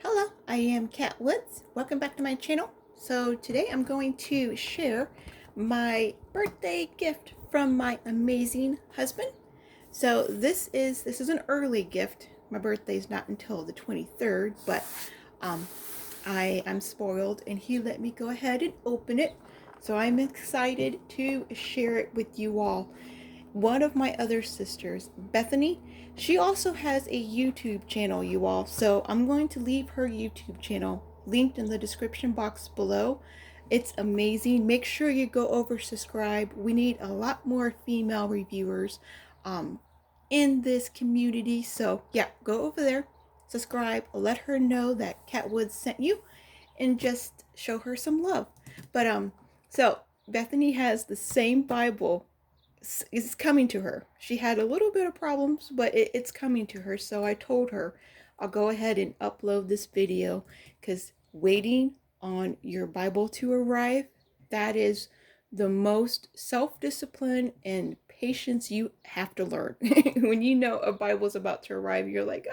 Hello, I am Kat Woods. Welcome back to my channel. So today I'm going to share my birthday gift from my amazing husband. So this is an early gift. My birthday is not until the 23rd, but um, I'm spoiled and he let me go ahead and open it. So I'm excited to share it with you all. One of my other sisters, Bethany, she also has a YouTube channel, you all. So I'm going to leave her YouTube channel linked in the description box below. It's amazing. Make sure you go over, subscribe. We need a lot more female reviewers in this community. So yeah, go over there, subscribe, let her know that Cat Woods sent you, and just show her some love. But so Bethany has the same Bible is coming to her. She had a little bit of problems, but it's coming to her. So I told her I'll go ahead and upload this video because waiting on your Bible to arrive, that is the most self-discipline and patience you have to learn. When you know a Bible's about to arrive, you're like,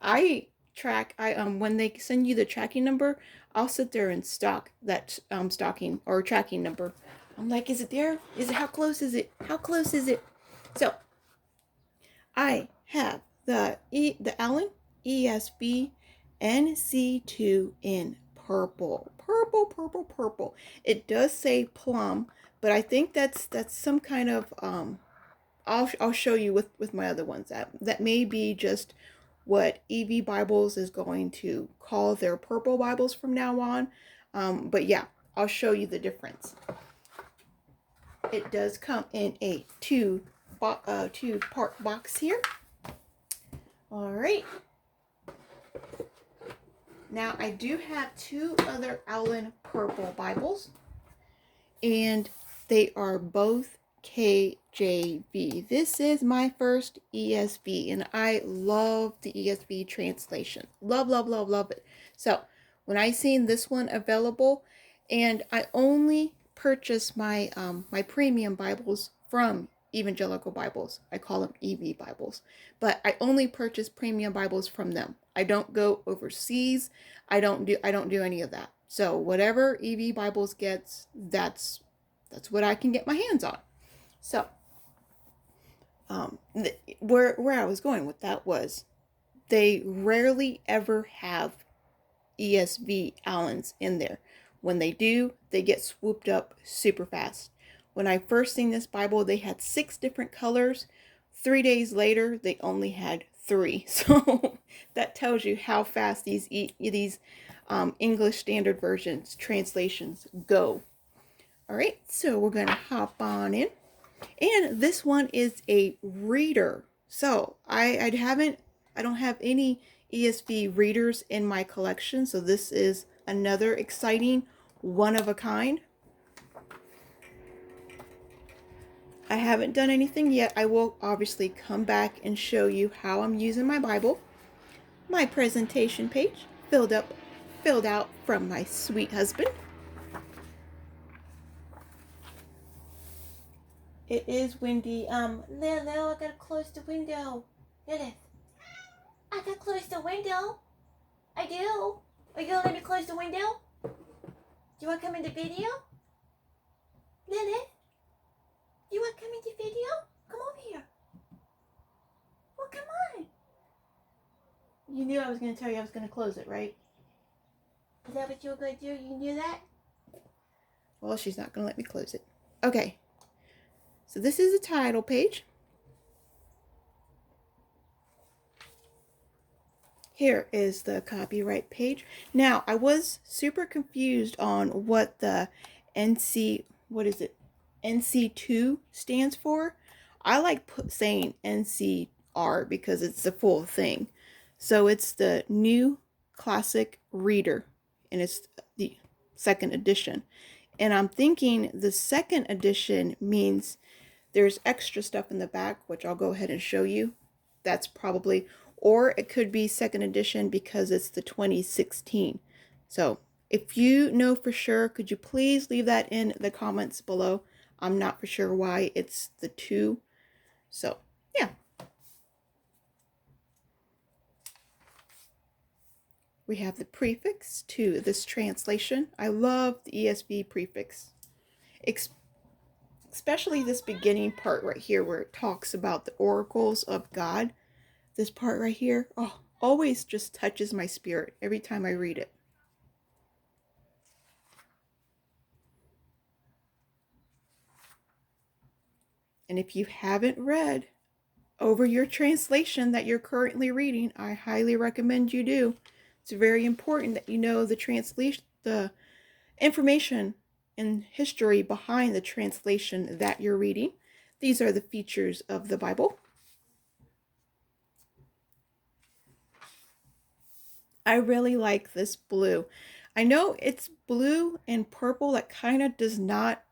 I track. I when they send you the tracking number, I'll sit there and stalk that stalking or tracking number. I'm like, is it there? Is it, how close is it? How close is it? So I have the Allan ESV NC2 in purple. Purple. It does say plum, but I think that's some kind of I'll show you with my other ones. That may be just what EV Bibles is going to call their purple Bibles from now on. But yeah, I'll show you the difference. It does come in a two-part box here. All right. Now I do have two other Allan purple Bibles, and they are both KJV. This is my first ESV, and I love the ESV translation. Love it. So when I seen this one available, and I only purchase my my premium Bibles from Evangelical Bibles. I call them EV Bibles, but I only purchase premium Bibles from them. I don't go overseas. I don't do any of that. So whatever EV Bibles gets, that's what I can get my hands on. So where I was going with that was they rarely ever have ESV Allans in there. When they do, they get swooped up super fast. When I first seen this Bible, they had 6 different colors. 3 days later, they only had 3. So that tells you how fast these English Standard Versions translations go. All right, so we're going to hop on in. And this one is a reader. So I don't have any ESV readers in my collection. So this is another exciting one of a kind. I haven't done anything yet. I will obviously come back and show you how I'm using my Bible. My presentation page filled out from my sweet husband. It is windy. Lilo, I gotta close the window. Lilith, I gotta close the window. I do. Are you gonna let me close the window? Do you wanna come in the video? Lilith, do you wanna come in the video? Come over here. Well, come on. You knew I was gonna tell you I was gonna close it, right? Is that what you were gonna do? You knew that? Well, she's not gonna let me close it. Okay. So this is the title page. Here is the copyright page. Now, I was super confused on what the NC2 stands for. I like saying NCR because it's the full thing. So it's the New Classic Reader, and it's the 2nd edition. And I'm thinking the 2nd edition means there's extra stuff in the back, which I'll go ahead and show you. That's probably, or it could be 2nd edition because it's the 2016. So if you know for sure, could you please leave that in the comments below? I'm not for sure why it's the 2. So yeah. we have the prefix to this translation. I love the ESV prefix, especially this beginning part right here where it talks about the oracles of God. This part right here, oh, always just touches my spirit every time I read it. And if you haven't read over your translation that you're currently reading, I highly recommend you do. It's very important that you know the translation, the information and history behind the translation that you're reading. These are the features of the Bible. I really like this blue. I know it's blue and purple that kind of does not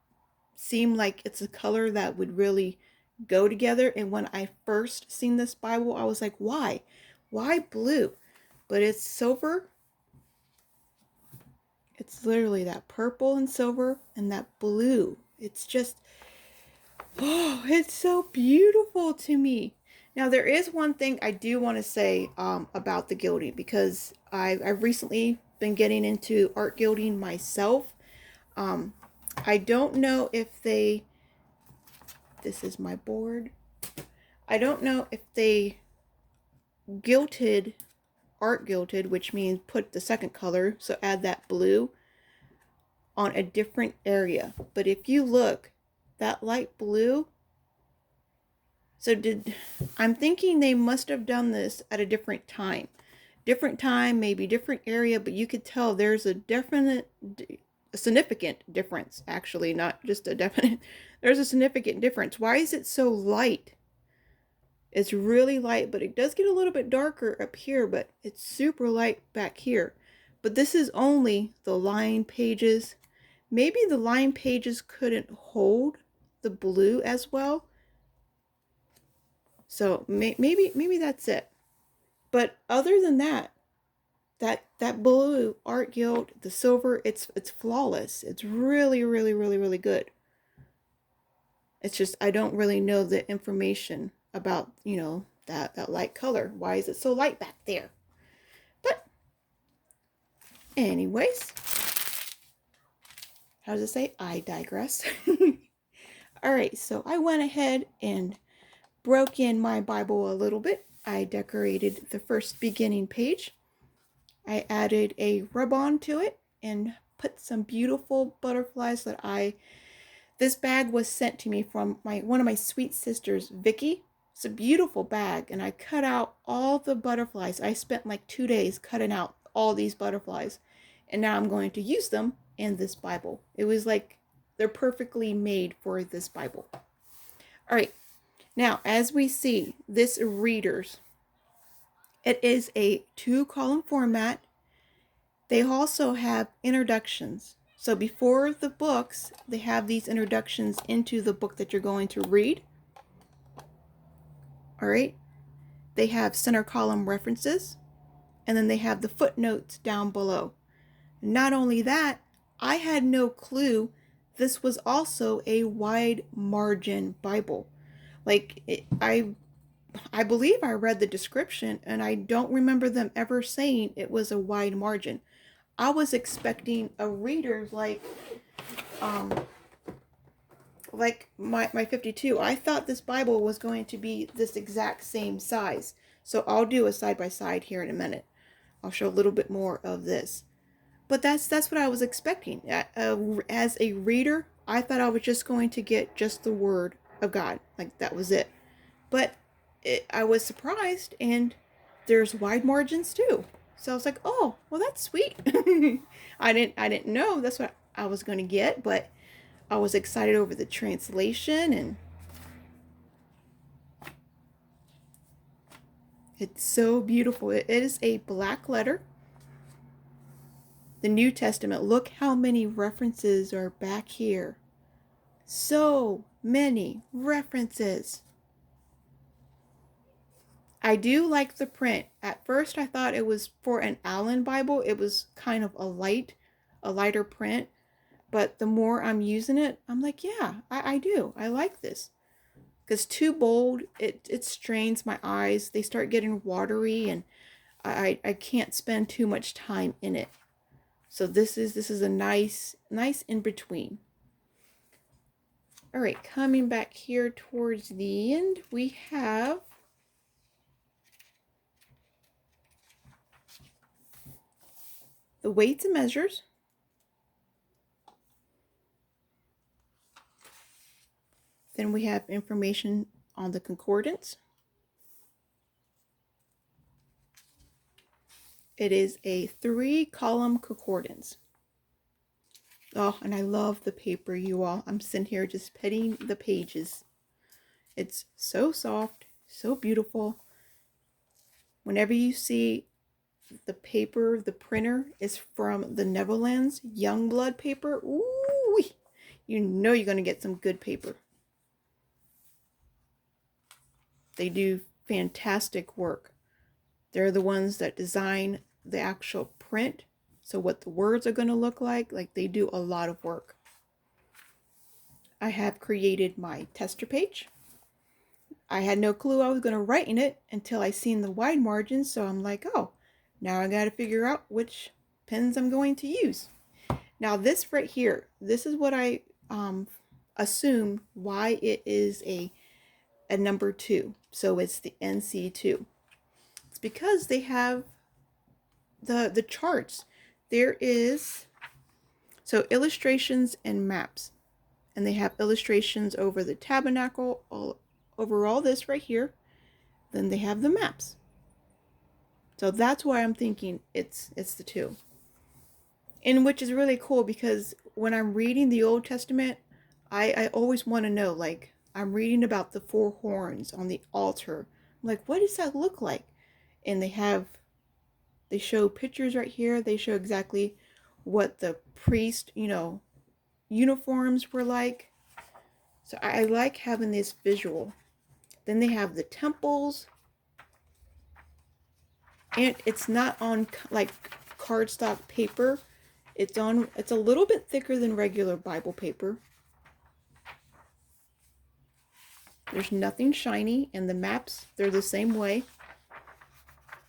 seem like it's a color that would really go together. And when I first seen this Bible, I was like, why? Why blue? But it's silver. It's literally that purple and silver and that blue. It's just, oh, it's so beautiful to me. Now, there is one thing I do want to say about the gilding, because I've recently been getting into art gilding myself. I don't know if they, this is my board. I don't know if they art gilded, which means put the second color, so add that blue on a different area. But if you look, that light blue, I'm thinking they must have done this at a different time. Different time, maybe different area, but you could tell there's a significant difference, actually, not just a definite. There's a significant difference. Why is it so light? It's really light, but it does get a little bit darker up here, but it's super light back here. But this is only the line pages. Maybe the line pages couldn't hold the blue as well. So maybe that's it. But other than that, that blue art gilt, the silver, it's flawless. It's really, really, really, really good. It's just I don't really know the information about, that light color. Why is it so light back there? But anyways, how does it say? I digress. All right, so I went ahead and broke in my Bible a little bit. I decorated the first beginning page. I added a rub-on to it and put some beautiful butterflies this bag was sent to me from one of my sweet sisters, Vicky. It's a beautiful bag, and I cut out all the butterflies. I spent like 2 days cutting out all these butterflies, and now I'm going to use them in this Bible. It was like they're perfectly made for this Bible. All right, now as we see, this readers, it is a 2-column format. They also have introductions. So before the books, they have these introductions into the book that you're going to read. All right. They have center column references, and then they have the footnotes down below. Not only that, I had no clue this was also a wide margin Bible. I believe I read the description, and I don't remember them ever saying it was a wide margin. I was expecting a reader like my 52. I thought this Bible was going to be this exact same size. So I'll do a side by side here in a minute. I'll show a little bit more of this. But that's what I was expecting. As a reader, I thought I was just going to get just the word of God. Like that was it. But I was surprised, and there's wide margins too. So I was like, oh, well, that's sweet. I didn't know that's what I was going to get, but I was excited over the translation, and it's so beautiful. It is a black letter. The New Testament, look how many references are back here. So many references. I do like the print. At first I thought it was for an Allan Bible. It was kind of a lighter print. But the more I'm using it, I'm like, yeah, I do. I like this. Because too bold, it strains my eyes. They start getting watery, and I can't spend too much time in it. So this is a nice in between. All right, coming back here towards the end, we have the weights and measures. Then we have information on the concordance. It is a 3-column concordance. Oh, and I love the paper, you all. I'm sitting here just petting the pages. It's so soft, so beautiful. Whenever you see the paper, the printer is from the Netherlands, Youngblood paper, ooh, you know you're going to get some good paper. They do fantastic work. They're the ones that design the actual print. So what the words are going to look like they do a lot of work. I have created my tester page. I had no clue I was going to write in it until I seen the wide margins. So I'm like, oh, now I got to figure out which pens I'm going to use. Now this right here, this is what I assume why it is a number 2. So it's the NC2. It's because they have the charts. There is illustrations and maps, and they have illustrations over the tabernacle, over all this right here. Then they have the maps. So that's why I'm thinking it's the 2. And which is really cool, because when I'm reading the Old Testament, I always want to know, like, I'm reading about the 4 horns on the altar. I'm like, what does that look like? And they show pictures right here. They show exactly what the priest, uniforms were like. So I like having this visual. Then they have the temples. And it's not on like cardstock paper. It's a little bit thicker than regular Bible paper. There's nothing shiny, and the maps, they're the same way.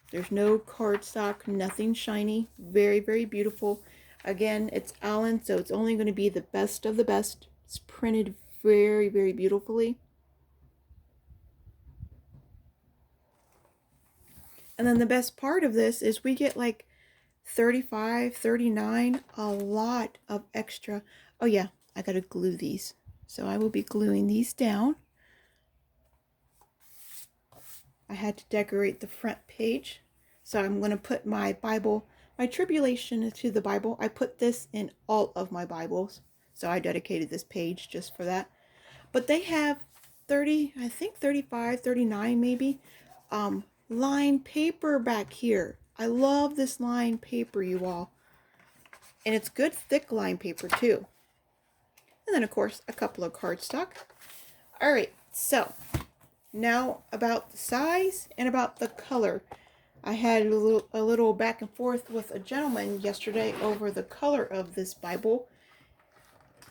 There's no cardstock, nothing shiny. Very, very beautiful. Again, it's Allan, so it's only going to be the best of the best. It's printed very, very beautifully. And then the best part of this is we get like 35, 39, a lot of extra. Oh yeah, I gotta glue these. So I will be gluing these down. I had to decorate the front page. So I'm going to put my Bible, my tribulation to the Bible. I put this in all of my Bibles. So I dedicated this page just for that. But they have 30, I think 35, 39 maybe, lined paper back here. I love this lined paper, you all. And it's good thick lined paper too. And then of course a couple of cardstock. All right, so now about the size and about the color. I had a little back and forth with a gentleman yesterday over the color of this Bible.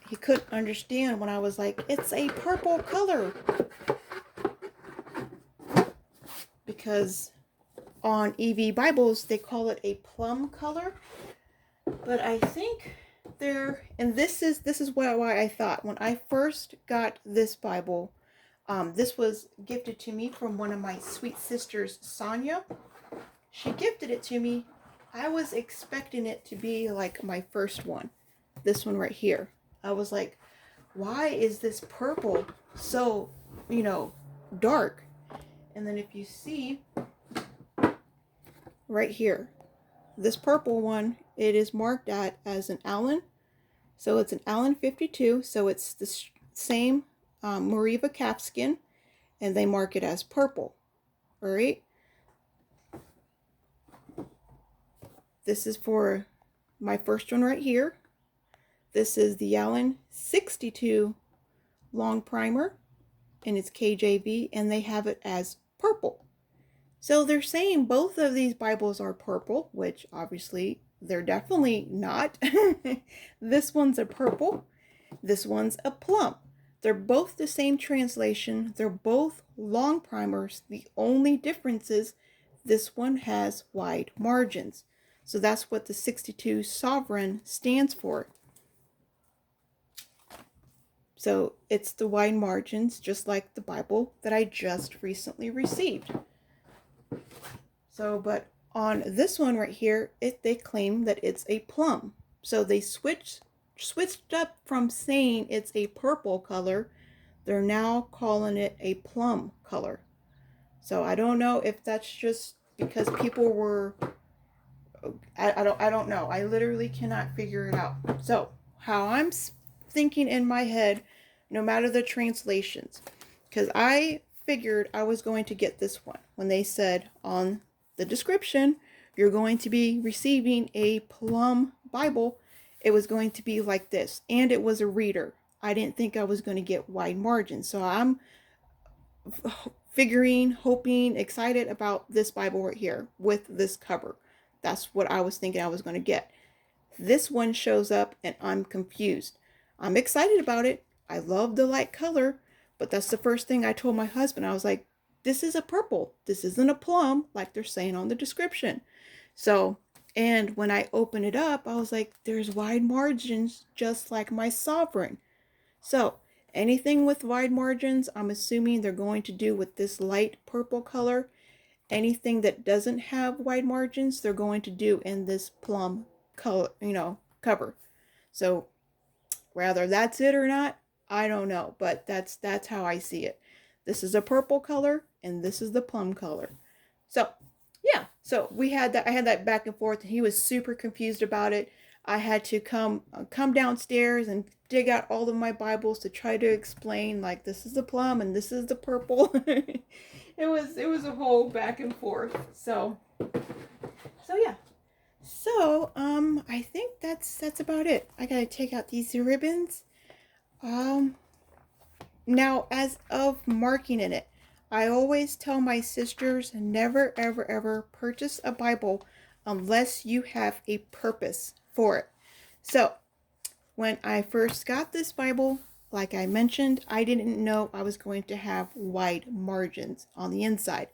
He couldn't understand when I was like, it's a purple color. Because on EV Bibles, they call it a plum color. But I think and this is why I thought when I first got this Bible, this was gifted to me from one of my sweet sisters, Sonia. She gifted it to me. I was expecting it to be like my first one. This one right here. I was like, why is this purple so, dark? And then if you see right here, this purple one, it is marked as an Allan. So it's an Allan 52. So it's the same Moriva calfskin, and they mark it as purple. All right. This is for my first one right here. This is the Allan 62 long primer, and it's KJV, and they have it as purple. So they're saying both of these Bibles are purple, which obviously they're definitely not. This one's a purple. This one's a plum. They're both the same translation. They're both long primers. The only difference is this one has wide margins. So that's what the 62 Sovereign stands for. So it's the wide margins, just like the Bible that I just recently received. So, but on this one right here, they claim that it's a plum. So they switched up from saying it's a purple color. They're now calling it a plum color. So I don't know if that's just because people were, I don't know. I literally cannot figure it out. So how I'm thinking in my head, no matter the translations, because I figured I was going to get this one when they said on the description, you're going to be receiving a plum Bible. It was going to be like this, and it was a reader. I didn't think I was going to get wide margins. So I'm figuring, hoping, excited about this Bible right here with this cover. That's what I was thinking I was going to get. This one shows up and I'm confused. I'm excited about it. I love the light color, but that's the first thing I told my husband. I was like, this is a purple. This isn't a plum like they're saying on the description. So, and when I open it up, I was like, there's wide margins just like my Sovereign. So, anything with wide margins, I'm assuming they're going to do with this light purple color. Anything that doesn't have wide margins, they're going to do in this plum color, cover. So, whether that's it or not, I don't know, but that's how I see it. This is a purple color and this is the plum color. So, yeah. So, I had that back and forth and he was super confused about it. I had to come downstairs and dig out all of my Bibles to try to explain, like, this is the plum and this is the purple. It was a whole back and forth. So yeah. So, I think that's about it. I gotta take out these ribbons. Now, as of marking in it, I always tell my sisters never, ever, ever purchase a Bible unless you have a purpose for it. So, when I first got this Bible, like I mentioned, I didn't know I was going to have wide margins on the inside.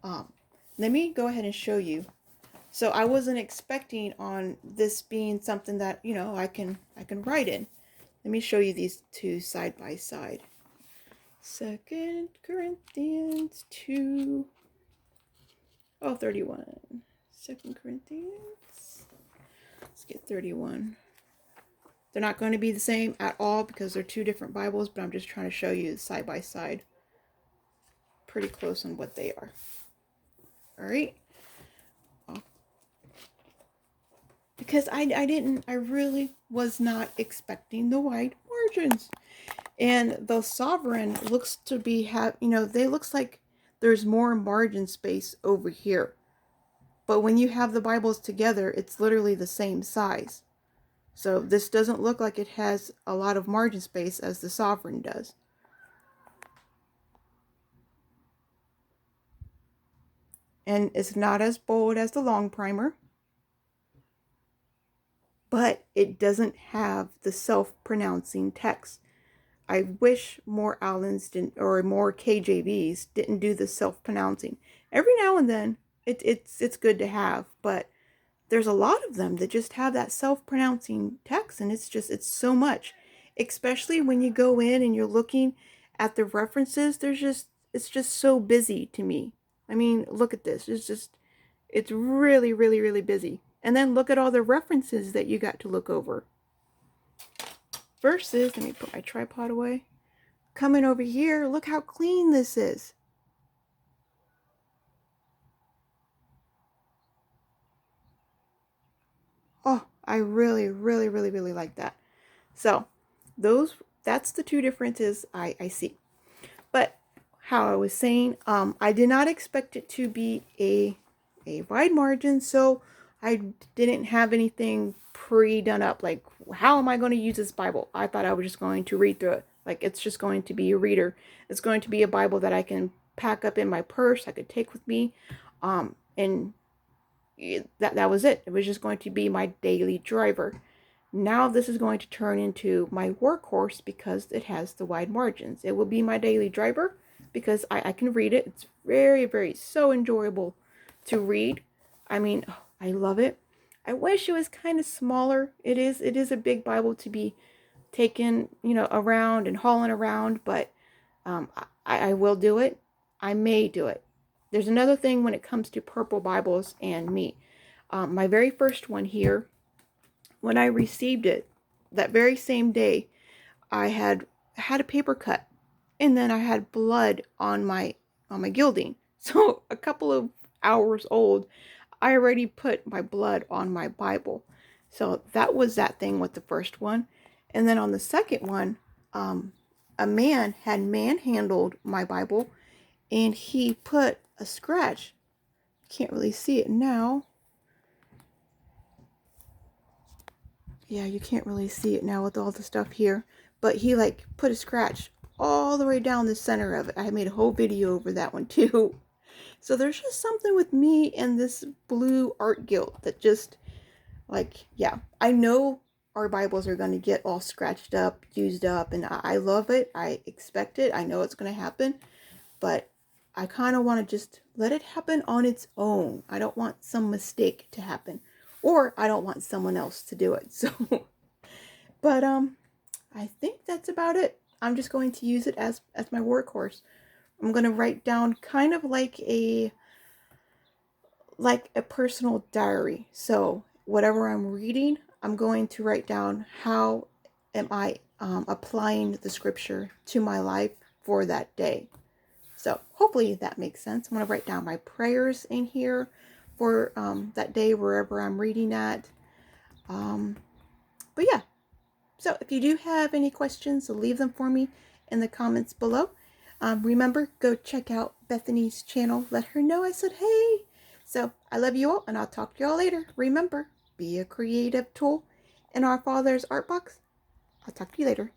Let me go ahead and show you. So I wasn't expecting on this being something that, I can write in. Let me show you these two side by side. 2 Corinthians 2. Oh, 31. 2 Corinthians. Let's get 31. They're not going to be the same at all because they're two different Bibles, but I'm just trying to show you side by side. Pretty close on what they are. All right. Because I really was not expecting the wide margins. And the Sovereign looks to be, they looks like there's more margin space over here. But when you have the Bibles together, it's literally the same size. So this doesn't look like it has a lot of margin space as the Sovereign does. And it's not as bold as the long primer. But it doesn't have the self-pronouncing text. I wish more Allans didn't, or more KJVs didn't do the self-pronouncing. Every now and then, it's good to have, but there's a lot of them that just have that self-pronouncing text, and it's so much. Especially when you go in and you're looking at the references, it's just so busy to me. I mean, look at this. It's really, really, really busy. And then look at all the references that you got to look over. Versus, let me put my tripod away. Coming over here, look how clean this is. Oh, I really, really, really, really like that. So, that's the two differences I see. But how I was saying, I did not expect it to be a wide margin, so I didn't have anything pre-done up. Like, how am I going to use this Bible? I thought I was just going to read through it. Like, it's just going to be a reader. It's going to be a Bible that I can pack up in my purse, I could take with me. And that was it. It was just going to be my daily driver. Now this is going to turn into my workhorse because it has the wide margins. It will be my daily driver because I can read it. It's very, very so enjoyable to read. I mean, oh, I love it. I wish it was kind of smaller. It is a big Bible to be taken, around and hauling around, but I will do it. I may do it. There's another thing when it comes to purple Bibles and me. My very first one here, when I received it, that very same day, I had a paper cut, and then I had blood on my gilding. So a couple of hours old, I already put my blood on my Bible. So that was that thing with the first one. And then on the second one, a man had manhandled my Bible, and he put a scratch. Can't really see it now. Yeah, you can't really see it now with all the stuff here. But he like put a scratch all the way down the center of it. I made a whole video over that one too. So there's just something with me and this blue art guild that just, like, yeah, I know our Bibles are going to get all scratched up, used up, and I love it. I expect it. I know it's going to happen, but I kind of want to just let it happen on its own. I don't want some mistake to happen, or I don't want someone else to do it. So, but I think that's about it. I'm just going to use it as my workhorse. I'm going to write down kind of like a personal diary. So whatever I'm reading, I'm going to write down how am I applying the scripture to my life for that day. So hopefully that makes sense. I'm going to write down my prayers in here for that day, wherever I'm reading at. But yeah, so if you do have any questions, leave them for me in the comments below. Remember, go check out Bethany's channel. Let her know I said hey. So I love you all, and I'll talk to y'all later. Remember, be a creative tool in our Father's art box. I'll talk to you later.